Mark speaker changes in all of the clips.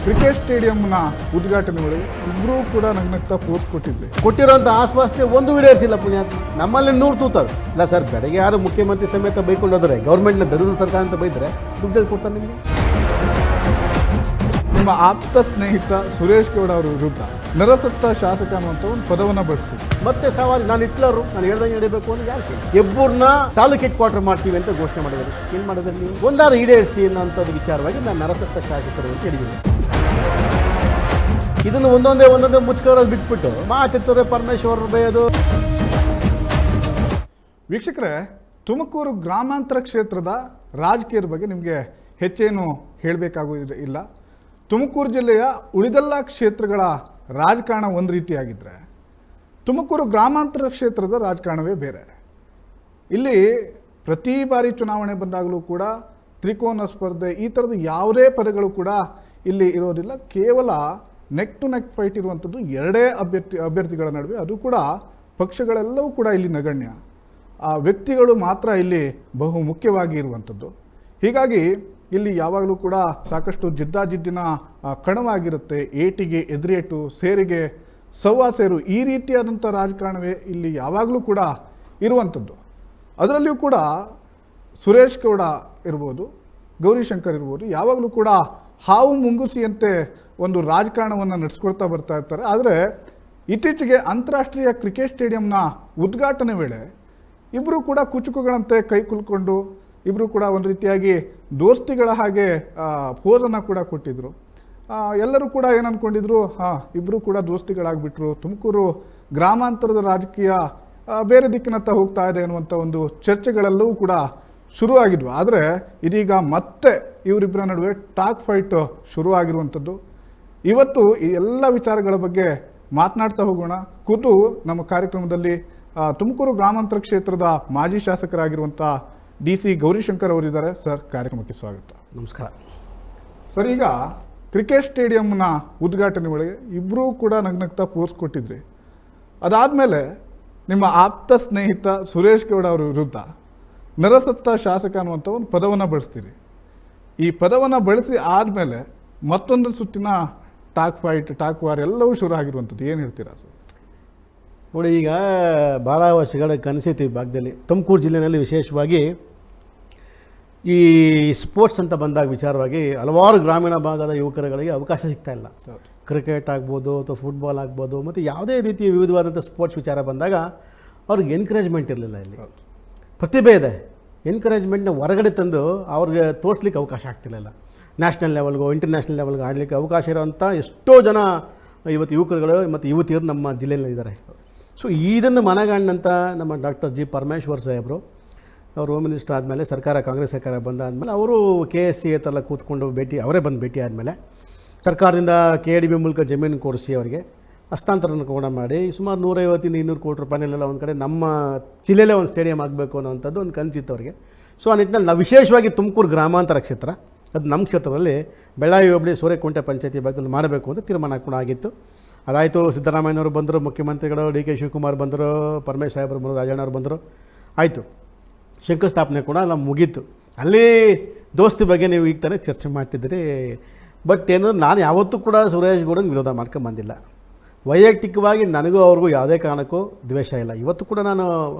Speaker 1: Cricket ಸ್ಟೇಡಿಯಂನ ಉದ್ಘಾಟನೆ ವೇಳೆ ಇಬ್ಬರೂ ಕೂಡ ನಗ್ನಗ್ತಾ ಪೋಸ್ಟ್ ಕೊಟ್ಟಿದ್ವಿ.
Speaker 2: ಕೊಟ್ಟಿರೋಂಥ ಆಶ್ವಾಸನೆ ಒಂದು ವಿಡೇರಿಸಿಲ್ಲ ಪುಣ್ಯಾತ್ಮ. ನಮ್ಮಲ್ಲಿ 100 ತೂತವೆ. ಇಲ್ಲ ಸರ್, ಬೆಳಗ್ಗೆ ಯಾರು ಮುಖ್ಯಮಂತ್ರಿ ಸಮೇತ ಬೈಕೊಂಡು ಹೋದರೆ ಗೌರ್ಮೆಂಟ್ನ ದರಿದ್ರ ಸರ್ಕಾರ ಅಂತ ಬೈದರೆ ದುಡ್ಡು ಕೊಡ್ತಾರೆ ನಿಮಗೆ.
Speaker 1: ನಿಮ್ಮ ಆಪ್ತ ಸ್ನೇಹಿತ ಸುರೇಶ್ ಗೌಡ ಅವರ ವಿರುದ್ಧ ನರಸತ್ತ ಶಾಸಕ ಅನ್ನುವಂಥ ಒಂದು ಪದವನ್ನು ಬಳಸ್ತೀವಿ.
Speaker 2: ಮತ್ತೆ ಸವಾಲು ನಾನು ಹಿಟ್ಲರು, ನಾನು ಹೇಳ್ದಂಗೆ ನಡೀಬೇಕು ಅಂತ ಯಾರು ಕೇಳಿ ಹೆಬ್ಬೂರ್ನ ತಾಲೂಕು ಹೆಡ್ ಕ್ವಾರ್ಟರ್ ಮಾಡ್ತೀವಿ ಅಂತ ಘೋಷಣೆ ಮಾಡಿದ್ರು. ಏನು ಮಾಡಿದ್ರೆ ನೀವು ಒಂದಾರು ಈಡೇರಿಸಿ ಅನ್ನೋಂಥದ್ದು ವಿಚಾರವಾಗಿ ನಾನು ನರಸತ್ತ ಶಾಸಕರು ಅಂತ ಹೇಳಿದ್ದೀನಿ. ಇದನ್ನು ಒಂದೊಂದೇ ಮುಚ್ಕೊಳ್ಳೋದು ಬಿಟ್ಬಿಟ್ಟು ಮಾತಿರ್ತಾರೆ ಪರಮೇಶ್ವರ್ ಬೈಯೋದು.
Speaker 1: ವೀಕ್ಷಕರೇ, ತುಮಕೂರು ಗ್ರಾಮಾಂತರ ಕ್ಷೇತ್ರದ ರಾಜಕೀಯದ ಬಗ್ಗೆ ನಿಮಗೆ ಹೆಚ್ಚೇನು ಹೇಳಬೇಕಾಗುವುದಿಲ್ಲ. ಇಲ್ಲ, ತುಮಕೂರು ಜಿಲ್ಲೆಯ ಉಳಿದೆಲ್ಲ ಕ್ಷೇತ್ರಗಳ ರಾಜಕಾರಣ ಒಂದು ರೀತಿಯಾಗಿದ್ದರೆ ತುಮಕೂರು ಗ್ರಾಮಾಂತರ ಕ್ಷೇತ್ರದ ರಾಜಕಾರಣವೇ ಬೇರೆ. ಇಲ್ಲಿ ಪ್ರತಿ ಬಾರಿ ಚುನಾವಣೆ ಬಂದಾಗಲೂ ಕೂಡ ತ್ರಿಕೋನ ಸ್ಪರ್ಧೆ ಈ ಥರದ ಯಾವುದೇ ಪದಗಳು ಕೂಡ ಇಲ್ಲಿ ಇರೋದಿಲ್ಲ. ಕೇವಲ ನೆಕ್ ಟು ನೆಕ್ ಫೈಟ್ ಇರುವಂಥದ್ದು ಎರಡೇ ಅಭ್ಯರ್ಥಿಗಳ ನಡುವೆ. ಅದು ಕೂಡ ಪಕ್ಷಗಳೆಲ್ಲವೂ ಕೂಡ ಇಲ್ಲಿ ನಗಣ್ಯ. ಆ ವ್ಯಕ್ತಿಗಳು ಮಾತ್ರ ಇಲ್ಲಿ ಬಹು ಮುಖ್ಯವಾಗಿ ಇರುವಂಥದ್ದು. ಹೀಗಾಗಿ ಇಲ್ಲಿ ಯಾವಾಗಲೂ ಕೂಡ ಸಾಕಷ್ಟು ಜಿದ್ದಾಜಿದ್ದಿನ ಕಣವಾಗಿರುತ್ತೆ. ಏಟಿಗೆ ಎದುರೇಟು, ಸೇರಿಗೆ ಸವ್ವಾ ಸೇರು, ಈ ರೀತಿಯಾದಂಥ ರಾಜಕಾರಣವೇ ಇಲ್ಲಿ ಯಾವಾಗಲೂ ಕೂಡ ಇರುವಂಥದ್ದು. ಅದರಲ್ಲಿಯೂ ಕೂಡ ಸುರೇಶ್ ಗೌಡ ಇರ್ಬೋದು, ಗೌರಿಶಂಕರ್ ಇರ್ಬೋದು, ಯಾವಾಗಲೂ ಕೂಡ ಹಾವು ಮುಂಗುಸಿಯಂತೆ ಒಂದು ರಾಜಕಾರಣವನ್ನು ನಡೆಸ್ಕೊಳ್ತಾ ಬರ್ತಾ ಇರ್ತಾರೆ. ಆದರೆ ಇತ್ತೀಚೆಗೆ ಅಂತಾರಾಷ್ಟ್ರೀಯ ಕ್ರಿಕೆಟ್ ಸ್ಟೇಡಿಯಂನ ಉದ್ಘಾಟನೆ ವೇಳೆ ಇಬ್ಬರು ಕೂಡ ಕುಚುಕುಗಳಂತೆ ಕೈ ಕುಲ್ಕೊಂಡು ಇಬ್ಬರು ಕೂಡ ಒಂದು ರೀತಿಯಾಗಿ ದೋಸ್ತಿಗಳ ಹಾಗೆ ಪೋಸನ್ನು ಕೂಡ ಕೊಟ್ಟಿದ್ದರು. ಎಲ್ಲರೂ ಕೂಡ ಏನು ಅಂದ್ಕೊಂಡಿದ್ರು, ಇಬ್ಬರು ಕೂಡ ದೋಸ್ತಿಗಳಾಗ್ಬಿಟ್ರು, ತುಮಕೂರು ಗ್ರಾಮಾಂತರದ ರಾಜಕೀಯ ಬೇರೆ ದಿಕ್ಕಿನತ್ತ ಹೋಗ್ತಾ ಇದೆ ಅನ್ನುವಂಥ ಒಂದು ಚರ್ಚೆಗಳೆಲ್ಲವೂ ಕೂಡ ಶುರುವಾಗಿದ್ವು. ಆದರೆ ಇದೀಗ ಮತ್ತೆ ಇವರಿಬ್ಬರ ನಡುವೆ ಟಾಕ್ ಫೈಟ್ ಶುರುವಾಗಿರುವಂಥದ್ದು. ಇವತ್ತು ಈ ಎಲ್ಲ ವಿಚಾರಗಳ ಬಗ್ಗೆ ಮಾತನಾಡ್ತಾ ಹೋಗೋಣ. ಕೂತು ನಮ್ಮ ಕಾರ್ಯಕ್ರಮದಲ್ಲಿ ತುಮಕೂರು ಗ್ರಾಮಾಂತರ ಕ್ಷೇತ್ರದ ಮಾಜಿ ಶಾಸಕರಾಗಿರುವಂಥ DC ಗೌರಿಶಂಕರ್ ಅವರಿದ್ದಾರೆ. ಸರ್, ಕಾರ್ಯಕ್ರಮಕ್ಕೆ ಸ್ವಾಗತ.
Speaker 2: ನಮಸ್ಕಾರ
Speaker 1: ಸರ್, ಈಗ ಕ್ರಿಕೆಟ್ ಸ್ಟೇಡಿಯಂನ ಉದ್ಘಾಟನೆ ವೇಳೆ ಇಬ್ಬರೂ ಕೂಡ ನಗ್ನಗ್ತಾ ಪೋಸ್ಟ್ ಕೊಟ್ಟಿದ್ರಿ. ಅದಾದಮೇಲೆ ನಿಮ್ಮ ಆಪ್ತ ಸ್ನೇಹಿತ ಸುರೇಶ್ ಗೌಡ ಅವರ ವಿರುದ್ಧ ನರಸತ್ತ ಶಾಸಕ ಅನ್ನುವಂಥ ಒಂದು ಪದವನ್ನು ಬಳಸ್ತೀರಿ. ಈ ಪದವನ್ನು ಬಳಸಿ ಆದಮೇಲೆ ಮತ್ತೊಂದು ಸುತ್ತಿನ ಟಾಕ್ ಫೈಟ್, ಟಾಕ್ ವಾರ್ ಎಲ್ಲವೂ ಶುರು ಆಗಿರುವಂಥದ್ದು. ಏನು ಹೇಳ್ತೀರಾ ಸರ್?
Speaker 2: ನೋಡಿ, ಈಗ ಭಾಳ ವರ್ಷಗಳ ಕನಸಿತ್ತು ಈ ಭಾಗದಲ್ಲಿ, ತುಮಕೂರು ಜಿಲ್ಲೆಯಲ್ಲಿ ವಿಶೇಷವಾಗಿ ಈ ಸ್ಪೋರ್ಟ್ಸ್ ಅಂತ ಬಂದಾಗ ವಿಚಾರವಾಗಿ ಹಲವಾರು ಗ್ರಾಮೀಣ ಭಾಗದ ಯುವಕರುಗಳಿಗೆ ಅವಕಾಶ ಸಿಗ್ತಾಯಿಲ್ಲ. ಕ್ರಿಕೆಟ್ ಆಗ್ಬೋದು ಅಥವಾ ಫುಟ್ಬಾಲ್ ಆಗ್ಬೋದು ಮತ್ತು ಯಾವುದೇ ರೀತಿಯ ವಿವಿಧವಾದಂಥ ಸ್ಪೋರ್ಟ್ಸ್ ವಿಚಾರ ಬಂದಾಗ ಅವ್ರಿಗೆ ಎನ್ಕರೇಜ್ಮೆಂಟ್ ಇರಲಿಲ್ಲ. ಇಲ್ಲಿ ಪ್ರತಿಭೆ ಇದೆ, ಎನ್ಕರೇಜ್ಮೆಂಟ್ನ ಹೊರಗಡೆ ತಂದು ಅವ್ರಿಗೆ ತೋರಿಸ್ಲಿಕ್ಕೆ ಅವಕಾಶ ಆಗ್ತಿರಲಿಲ್ಲ. ನ್ಯಾಷನಲ್ ಲೆವೆಲ್ಗೋ ಇಂಟರ್ನ್ಯಾಷನಲ್ ಲೆವೆಲ್ಗೋ ಆಡಲಿಕ್ಕೆ ಅವಕಾಶ ಇರೋವಂಥ ಎಷ್ಟೋ ಜನ ಇವತ್ತು ಯುವಕರುಗಳು ಮತ್ತು ಯುವತಿಯರು ನಮ್ಮ ಜಿಲ್ಲೆಯಲ್ಲಿ ಇದ್ದಾರೆ. ಸೊ ಇದನ್ನು ಮನಗಂಡಂಥ ನಮ್ಮ ಡಾಕ್ಟರ್ G. ಪರಮೇಶ್ವರ್ ಸಾಹೇಬರು ಅವರು ಹೋಮ್ ಮಿನಿಸ್ಟರ್ ಆದಮೇಲೆ ಕಾಂಗ್ರೆಸ್ ಸರ್ಕಾರ ಬಂದಾದಮೇಲೆ ಅವರು KSC ಹತ್ರ ಕೂತ್ಕೊಂಡು ಅವರೇ ಬಂದು ಭೇಟಿ ಆದಮೇಲೆ ಸರ್ಕಾರದಿಂದ KDB ಮೂಲಕ ಜಮೀನು ಕೊಡಿಸಿ ಅವರಿಗೆ ಹಸ್ತಾಂತರನ ಕೂಡ ಮಾಡಿ ಸುಮಾರು 150-200 ಕೋಟಿ ರೂಪಾಯಿನೆಲ್ಲ ಒಂದು ಕಡೆ ನಮ್ಮ ಜಿಲ್ಲೆಯಲ್ಲೇ ಒಂದು ಸ್ಟೇಡಿಯಂ ಆಗಬೇಕು ಅನ್ನೋವಂಥದ್ದು ಒಂದು ಕನಸಿತ್ತು ಅವರಿಗೆ. ಸೊ ಆ ನಿಟ್ಟಿನಲ್ಲಿ ನಾವು ವಿಶೇಷವಾಗಿ ತುಮಕೂರು ಗ್ರಾಮಾಂತರ ಕ್ಷೇತ್ರ, ಅದು ನಮ್ಮ ಕ್ಷೇತ್ರದಲ್ಲಿ ಬೆಳ್ಳಾವಿ ಹೋಬಳಿ ಸೂರ್ಯಕುಂಟೆ ಪಂಚಾಯತಿ ಭಾಗದಲ್ಲಿ ಮಾಡಬೇಕು ಅಂತ ತೀರ್ಮಾನ ಕೂಡ ಆಗಿತ್ತು. ಅದಾಯಿತು. ಸಿದ್ದರಾಮಯ್ಯನವರು ಬಂದರು, ಮುಖ್ಯಮಂತ್ರಿಗಳು DK ಶಿವಕುಮಾರ್ ಬಂದರು, ಪರಮೇಶ್ ಸಾಹೇಬರು ಬಂದರು, ರಾಜಣ್ಣವ್ರು ಬಂದರು, ಆಯಿತು. ಶಂಕುಸ್ಥಾಪನೆ ಕೂಡ ಎಲ್ಲ ಮುಗೀತು. ಅಲ್ಲಿ ದೋಸ್ತಿ ಬಗ್ಗೆ ನೀವು ಈಗ ತಾನೇ ಚರ್ಚೆ ಮಾಡ್ತಿದ್ದೀರಿ. ಬಟ್ ಏನು, ನಾನು ಯಾವತ್ತೂ ಕೂಡ ಸುರೇಶ್ ಗೌಡನ ವಿರೋಧ ಮಾಡ್ಕೊಂಬಂದಿಲ್ಲ. ವೈಯಕ್ತಿಕವಾಗಿ ನನಗೂ ಅವ್ರಿಗೂ ಯಾವುದೇ ಕಾರಣಕ್ಕೂ ದ್ವೇಷ ಇಲ್ಲ. ಇವತ್ತು ಕೂಡ ನಾನು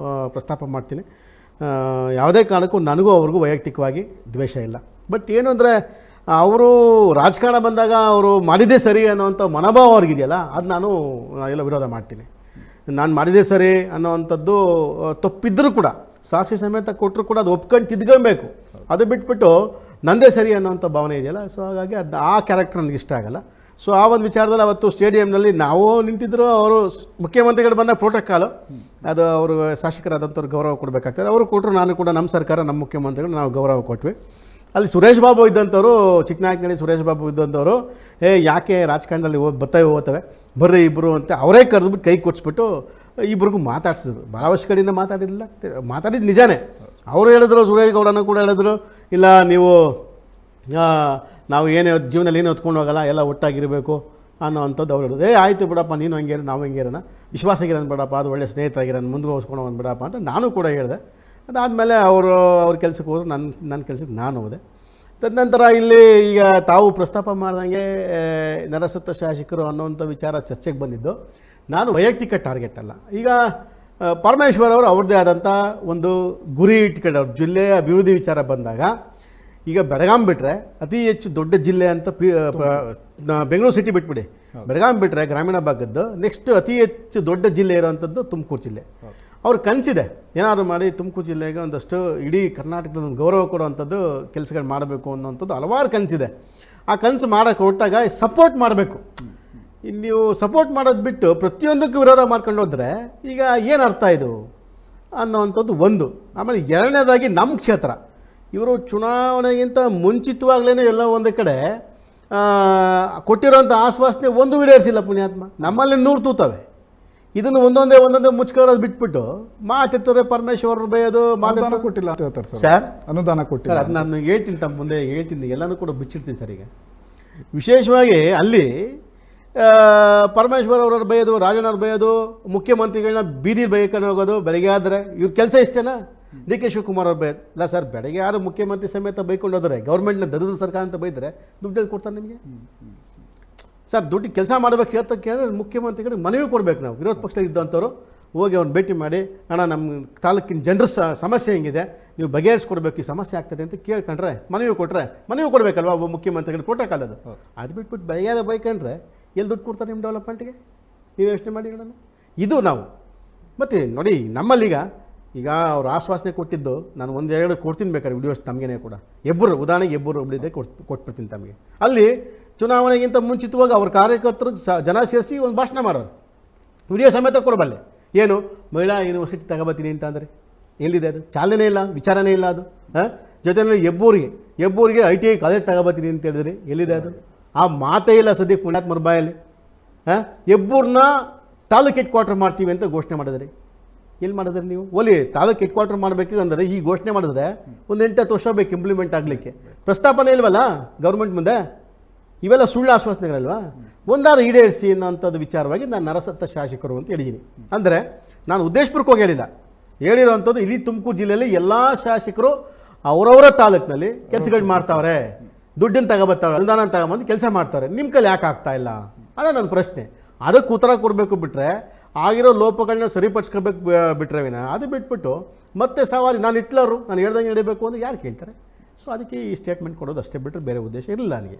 Speaker 2: ಪ್ರಸ್ತಾಪ ಮಾಡ್ತೀನಿ, ಯಾವುದೇ ಕಾರಣಕ್ಕೂ ನನಗೂ ಅವ್ರಿಗೂ ವೈಯಕ್ತಿಕವಾಗಿ ದ್ವೇಷ ಇಲ್ಲ. ಬಟ್ ಏನು ಅಂದರೆ, ಅವರು ರಾಜಕಾರಣ ಬಂದಾಗ ಅವರು ಮಾಡಿದ್ದೇ ಸರಿ ಅನ್ನೋವಂಥ ಮನೋಭಾವ ಅವ್ರಿಗಿದೆಯಲ್ಲ, ಅದು ನಾನು ಎಲ್ಲ ವಿರೋಧ ಮಾಡ್ತೀನಿ. ನಾನು ಮಾಡಿದ್ದೇ ಸರಿ ಅನ್ನೋವಂಥದ್ದು ತಪ್ಪಿದ್ದರೂ ಕೂಡ ಸಾಕ್ಷಿ ಸಮೇತ ಕೊಟ್ಟರು ಕೂಡ ಅದು ಒಪ್ಕೊಂಡು ತಿದ್ಕೊಬೇಕು. ಅದು ಬಿಟ್ಬಿಟ್ಟು ನಂದೇ ಸರಿ ಅನ್ನೋವಂಥ ಭಾವನೆ ಇದೆಯಲ್ಲ, ಸೊ ಹಾಗಾಗಿ ಅದು ಆ ಕ್ಯಾರೆಕ್ಟರ್ ನನಗೆ ಇಷ್ಟ ಆಗಲ್ಲ. ಸೊ ಆ ಒಂದು ವಿಚಾರದಲ್ಲಿ ಅವತ್ತು ಸ್ಟೇಡಿಯಂನಲ್ಲಿ ನಾವು ನಿಂತಿದ್ದರು, ಅವರು ಮುಖ್ಯಮಂತ್ರಿಗಳು ಬಂದಾಗ ಪ್ರೋಟೋಕಾಲು ಅದು ಅವರು ಶಾಸಕರಾದಂಥವ್ರು ಗೌರವ ಕೊಡಬೇಕಾಗ್ತದೆ. ಅವರು ಕೊಟ್ಟರು, ನಾನು ಕೂಡ ನಮ್ಮ ಸರ್ಕಾರ ನಮ್ಮ ಮುಖ್ಯಮಂತ್ರಿಗಳು ನಾವು ಗೌರವ ಕೊಟ್ವಿ. ಅಲ್ಲಿ ಸುರೇಶ್ ಬಾಬು ಇದ್ದಂಥವ್ರು, ಚಿಕ್ಕನಾಯಕನಹಳ್ಳಿ ಸುರೇಶ್ ಬಾಬು ಇದ್ದಂಥವ್ರು, ಯಾಕೆ ರಾಜಕಾರಣದಲ್ಲಿ ಹೋಗ್ತವೆ ಬರ್ರಿ ಇಬ್ಬರು ಅಂತ ಅವರೇ ಕರೆದ್ಬಿಟ್ಟು ಕೈ ಕೊಡಿಸ್ಬಿಟ್ಟು ಇಬ್ರಿಗೂ ಮಾತಾಡ್ಸಿದ್ರು. ಭಾಳ ವರ್ಷ ಕಡೆಯಿಂದ ಮಾತಾಡಿದ್ದು ನಿಜಾನೇ. ಅವರು ಹೇಳಿದ್ರು, ಸುರೇಶ್ ಗೌಡನೂ ಕೂಡ ಹೇಳಿದ್ರು, ಇಲ್ಲ ನೀವು ನಾವು ಏನೇ ಜೀವನದಲ್ಲಿ ಏನು ಹೊತ್ಕೊಂಡು ಹೋಗಲ್ಲ, ಎಲ್ಲ ಒಟ್ಟಾಗಿರಬೇಕು ಅನ್ನೋ ಅಂಥದ್ದು ಅವ್ರು ಹೇಳಿದ್ರು. ಆಯಿತು ಬಿಡಪ್ಪ, ನೀನು ಹಂಗೆ ನಾವು ಹಂಗೆ ಇರೋಣ, ವಿಶ್ವಾಸ ಆಗಿರೋಣ ಬಿಡಪ್ಪ, ಅದು ಒಳ್ಳೆ ಸ್ನೇಹಿತರಾಗಿರೋಣ, ಮುಂದೆ ಹೋಗ್ಸ್ಕೊಂಡು ಹೋಗೋಣ ಬಿಡಪ್ಪ ಅಂತ ನಾನು ಕೂಡ ಹೇಳಿದೆ. ಅದಾದಮೇಲೆ ಅವ್ರ ಕೆಲಸಕ್ಕೆ ಹೋದ್ರು, ನನ್ನ ಕೆಲಸಕ್ಕೆ ನಾನು ಹೋದೆ. ತದನಂತರ ಇಲ್ಲಿ ಈಗ ತಾವು ಪ್ರಸ್ತಾಪ ಮಾಡ್ದಂಗೆ ನರಸತ್ತ ಶಾಸಕರು ಅನ್ನೋವಂಥ ವಿಚಾರ ಚರ್ಚೆಗೆ ಬಂದಿದ್ದು. ನಾನು ವೈಯಕ್ತಿಕ ಟಾರ್ಗೆಟ್ ಅಲ್ಲ. ಈಗ ಪರಮೇಶ್ವರ್ ಅವರು ಅವ್ರದ್ದೇ ಆದಂಥ ಒಂದು ಗುರಿ ಇಟ್ಕೊಂಡು ಅವ್ರ ಜಿಲ್ಲೆಯ ಅಭಿವೃದ್ಧಿ ವಿಚಾರ ಬಂದಾಗ ಈಗ ಬೆಳಗಾಂ ಬಿಟ್ಟರೆ ಅತಿ ಹೆಚ್ಚು ದೊಡ್ಡ ಜಿಲ್ಲೆ ಅಂತ ಬೆಂಗಳೂರು ಸಿಟಿ ಬಿಟ್ಬಿಡಿ, ಬೆಳಗಾಂ ಬಿಟ್ಟರೆ ಗ್ರಾಮೀಣ ಭಾಗದ್ದು ನೆಕ್ಸ್ಟ್ ಅತಿ ಹೆಚ್ಚು ದೊಡ್ಡ ಜಿಲ್ಲೆ ಇರೋವಂಥದ್ದು ತುಮಕೂರು ಜಿಲ್ಲೆ. ಅವ್ರ ಕನಸಿದೆ ಏನಾದ್ರು ಮಾಡಿ ತುಮಕೂರು ಜಿಲ್ಲೆಗೆ ಒಂದಷ್ಟು ಇಡೀ ಕರ್ನಾಟಕದ ಒಂದು ಗೌರವ ಕೊಡುವಂಥದ್ದು ಕೆಲಸಗಳು ಮಾಡಬೇಕು ಅನ್ನೋವಂಥದ್ದು ಹಲವಾರು ಕನಸಿದೆ. ಆ ಕನಸು ಮಾಡೋಕ್ಕೆ ಹೊರಟಾಗ ಸಪೋರ್ಟ್ ಮಾಡಬೇಕು. ನೀವು ಸಪೋರ್ಟ್ ಮಾಡೋದು ಬಿಟ್ಟು ಪ್ರತಿಯೊಂದಕ್ಕೂ ವಿರೋಧ ಮಾಡ್ಕೊಂಡು ಹೋದರೆ ಈಗ ಏನು ಅರ್ಥ ಇದು ಅನ್ನೋವಂಥದ್ದು ಒಂದು. ಆಮೇಲೆ ಎರಡನೇದಾಗಿ ನಮ್ಮ ಕ್ಷೇತ್ರ ಇವರು ಚುನಾವಣೆಗಿಂತ ಮುಂಚಿತವಾಗಲೇ ಎಲ್ಲ ಒಂದು ಕಡೆ ಕೊಟ್ಟಿರೋಂಥ ಆಶ್ವಾಸನೆ ಒಂದು ಈಡೇರಿಸಿಲ್ಲ ಪುಣ್ಯಾತ್ಮ. ನಮ್ಮಲ್ಲಿ 100 ತೂತವೆ. ಇದನ್ನು ಒಂದೊಂದೇ ಮುಚ್ಕೊಳ್ಳೋದು ಬಿಟ್ಬಿಟ್ಟು ಮಾತಿರ್ತಾರೆ ಪರಮೇಶ್ವರ್ ಬೈಯೋದು.
Speaker 1: ಅನುದಾನ ಕೊಟ್ಟಿಲ್ಲ ಅಂತ ಹೇಳ್ತಾರೆ
Speaker 2: ಸರ್,
Speaker 1: ಅನುದಾನ ಕೊಟ್ಟಿಲ್ಲ.
Speaker 2: ಸರ್ ಅದು ನಾನು ಹೇಳ್ತೀನಿ, ತಮ್ಮ ಮುಂದೆ ಹೇಳ್ತೀನಿ, ಎಲ್ಲನೂ ಕೂಡ ಬಿಚ್ಚಿಡ್ತೀನಿ ಸರ್. ಈಗ ವಿಶೇಷವಾಗಿ ಅಲ್ಲಿ ಪರಮೇಶ್ವರ್ ಅವ್ರವ್ರು ಬೈಯೋದು, ರಾಜಣ್ಣವ್ರು ಬೈಯೋದು, ಮುಖ್ಯಮಂತ್ರಿಗಳನ್ನ ಬೀದಿ ಬೈಕೊಂಡು ಹೋಗೋದು. ಬೆಳಗ್ಗೆ ಆದರೆ ಇವ್ರ ಕೆಲಸ ಇಷ್ಟೇನಾ? ಡಿ ಕೆ ಶಿವಕುಮಾರ್ ಅವ್ರು ಬೈಯೋದು ಇಲ್ಲ ಸರ್. ಬೆಳಗ್ಗೆ ಯಾರು ಮುಖ್ಯಮಂತ್ರಿ ಸಮೇತ ಬೈಕೊಂಡು ಹೋದರೆ ಗೌರ್ಮೆಂಟ್ನ ದರಿದ್ರ ಸರ್ಕಾರ ಅಂತ ಬೈದರೆ ದುಡ್ಡು ಕೊಡ್ತಾರೆ ನಿಮಗೆ ಸರ್. ದುಡ್ಡು ಕೆಲಸ ಮಾಡಬೇಕು ಕ್ಷೇತ್ರಕ್ಕೆ ಅಂದರೆ ಮುಖ್ಯಮಂತ್ರಿಗಳಿಗೆ ಮನವಿ ಕೊಡಬೇಕು. ನಾವು ವಿರೋಧ ಪಕ್ಷದಲ್ಲಿ ಇದ್ದಂಥವ್ರು ಹೋಗಿ ಅವ್ರನ್ನ ಭೇಟಿ ಮಾಡಿ, ಅಣ್ಣ ನಮ್ಮ ತಾಲೂಕಿನ ಜನರ ಸಮಸ್ಯೆ ಹೆಂಗಿದೆ, ನೀವು ಬಗೆಹರಿಸ್ಕೊಡ್ಬೇಕು, ಈ ಸಮಸ್ಯೆ ಆಗ್ತದೆ ಅಂತ ಕೇಳ್ಕೊಂಡ್ರೆ ಮನವಿ ಕೊಟ್ಟರೆ ಮನವಿ ಕೊಡಬೇಕಲ್ವ ಒಬ್ಬ ಮುಖ್ಯಮಂತ್ರಿಗಳು ಕೊಟ್ಟಕ್ಕಲ್ಲದು. ಅದು ಬಿಟ್ಬಿಟ್ಟು ಬೆಳಗ್ಗೆ ಬೈಕೊಂಡ್ರೆ ಎಲ್ಲಿ ದುಡ್ಡು ಕೊಡ್ತಾರೆ ನಿಮ್ಮ ಡೆವಲಪ್ಮೆಂಟ್ಗೆ? ನೀವು ಯೋಚನೆ ಮಾಡಿ ನೋಡೋಣ. ಇದು ನಾವು ಮತ್ತು ನೋಡಿ ನಮ್ಮಲ್ಲೀಗ ಈಗ ಅವ್ರು ಆಶ್ವಾಸನೆ ಕೊಟ್ಟಿದ್ದು ನಾನು ಒಂದೆರಡು ಕೊಡ್ತೀನಿ ಬೇಕಾದ್ರೆ ವಿಡಿಯೋಸ್ ತಮಗೇನೆ ಕೂಡ. ಉದಾಹರಣೆಗೆ ಹೆಬ್ಬೂರು ಒಬ್ಬಳಿದೆ ಕೊಟ್ಬಿಡ್ತೀನಿ ತಮಗೆ. ಅಲ್ಲಿ ಚುನಾವಣೆಗಿಂತ ಮುಂಚಿತವಾಗಿ ಅವ್ರ ಕಾರ್ಯಕರ್ತರಿಗೆ ಜನ ಸೇರಿಸಿ ಒಂದು ಭಾಷಣ ಮಾಡೋರು, ವಿಡಿಯೋ ಸಮೇತ ಕೊಡಬಲ್ಲೆ. ಏನು ಮಹಿಳಾ ಯೂನಿವರ್ಸಿಟಿ ತಗೋಬತ್ತೀನಿ ಅಂತ ಅಂದರೆ ಎಲ್ಲಿದೆ ಅದು? ಚಾಲನೆ ಇಲ್ಲ, ವಿಚಾರನೇ ಇಲ್ಲ ಅದು. ಜೊತೆಯಲ್ಲಿ ಹೆಬ್ಬೂರಿಗೆ ITI ಕಾಲೇಜ್ ತಗೋಬತ್ತೀನಿ ಅಂತ ಹೇಳಿದ್ರಿ, ಎಲ್ಲಿದೆ ಅದು? ಆ ಮಾತೇ ಇಲ್ಲ ಸದ್ಯಕ್ಕೆ ಪುಣ್ಯಾತ್ಮರ ಬಾಯಲ್ಲಿ. ಹೆಬ್ಬೂರನ್ನ ತಾಲೂಕು ಹೆಡ್ ಕ್ವಾರ್ಟರ್ ಮಾಡ್ತೀವಿ ಅಂತ ಘೋಷಣೆ ಮಾಡಿದ್ರಿ. ಎಲ್ಲಿ ಮಾಡಿದ್ರಿ ನೀವು? ಒಲಿ ತಾಲೂಕು ಹೆಡ್ ಕ್ವಾರ್ಟರ್ ಮಾಡಬೇಕು ಅಂದರೆ ಈ ಘೋಷಣೆ ಮಾಡಿದ್ರೆ ಒಂದು 8-10 ವರ್ಷ ಬೇಕು ಇಂಪ್ಲಿಮೆಂಟ್ ಆಗಲಿಕ್ಕೆ. ಪ್ರಸ್ತಾಪನೆ ಇಲ್ವಲ್ಲ ಗೌರ್ಮೆಂಟ್ ಮುಂದೆ. ಇವೆಲ್ಲ ಸುಳ್ಳು ಆಶ್ವಾಸನೆಗಳಲ್ವಾ? ಒಂದಾರು ಈಡೇರಿಸಿ ಅನ್ನೋಂಥದ್ದು ವಿಚಾರವಾಗಿ ನಾನು ನರಸತ್ತ ಶಾಸಕರು ಅಂತ ಹೇಳಿದ್ದೀನಿ. ಅಂದರೆ ನಾನು ಉದ್ದೇಶಪೂರ್ವಕವಾಗಿ ಹೇಳಿರೋವಂಥದ್ದು ಇಡೀ ತುಮಕೂರು ಜಿಲ್ಲೆಯಲ್ಲಿ ಎಲ್ಲ ಶಾಸಕರು ಅವರವರ ತಾಲೂಕಿನಲ್ಲಿ ಕೆಲಸಗಳು ಮಾಡ್ತಾವ್ರೆ, ದುಡ್ಡನ್ನು ತಗೋಬರ್ತಾವ್ರೆ, ಅನುದಾನ ತಗೊಂಬಂದು ಕೆಲಸ ಮಾಡ್ತಾರೆ. ನಿಮ್ಮ ಕೈಲಿ ಯಾಕೆ ಆಗ್ತಾ ಇಲ್ಲ ಅನ್ನೋ ನನ್ನ ಪ್ರಶ್ನೆ. ಅದಕ್ಕೆ ಉತ್ತರ ಕೊಡಬೇಕು. ಬಿಟ್ಟರೆ ಆಗಿರೋ ಲೋಪಗಳನ್ನ ಸರಿಪಡಿಸ್ಕೋಬೇಕು ಬಿಟ್ಟರೆ ವಿನ ಅದು ಬಿಟ್ಬಿಟ್ಟು ಮತ್ತೆ ಸವಾರಿ ನಾನು ಹಿಟ್ಲರು ನಾನು ಹೇಳ್ದಂಗೆ ನಡೀಬೇಕು ಅಂದರೆ ಯಾರು ಕೇಳ್ತಾರೆ? ಸೊ ಅದಕ್ಕೆ ಈ ಸ್ಟೇಟ್ಮೆಂಟ್ ಕೊಡೋದು ಅಷ್ಟೇ ಬಿಟ್ಟರೆ ಬೇರೆ ಉದ್ದೇಶ ಇರಲಿಲ್ಲ ನನಗೆ.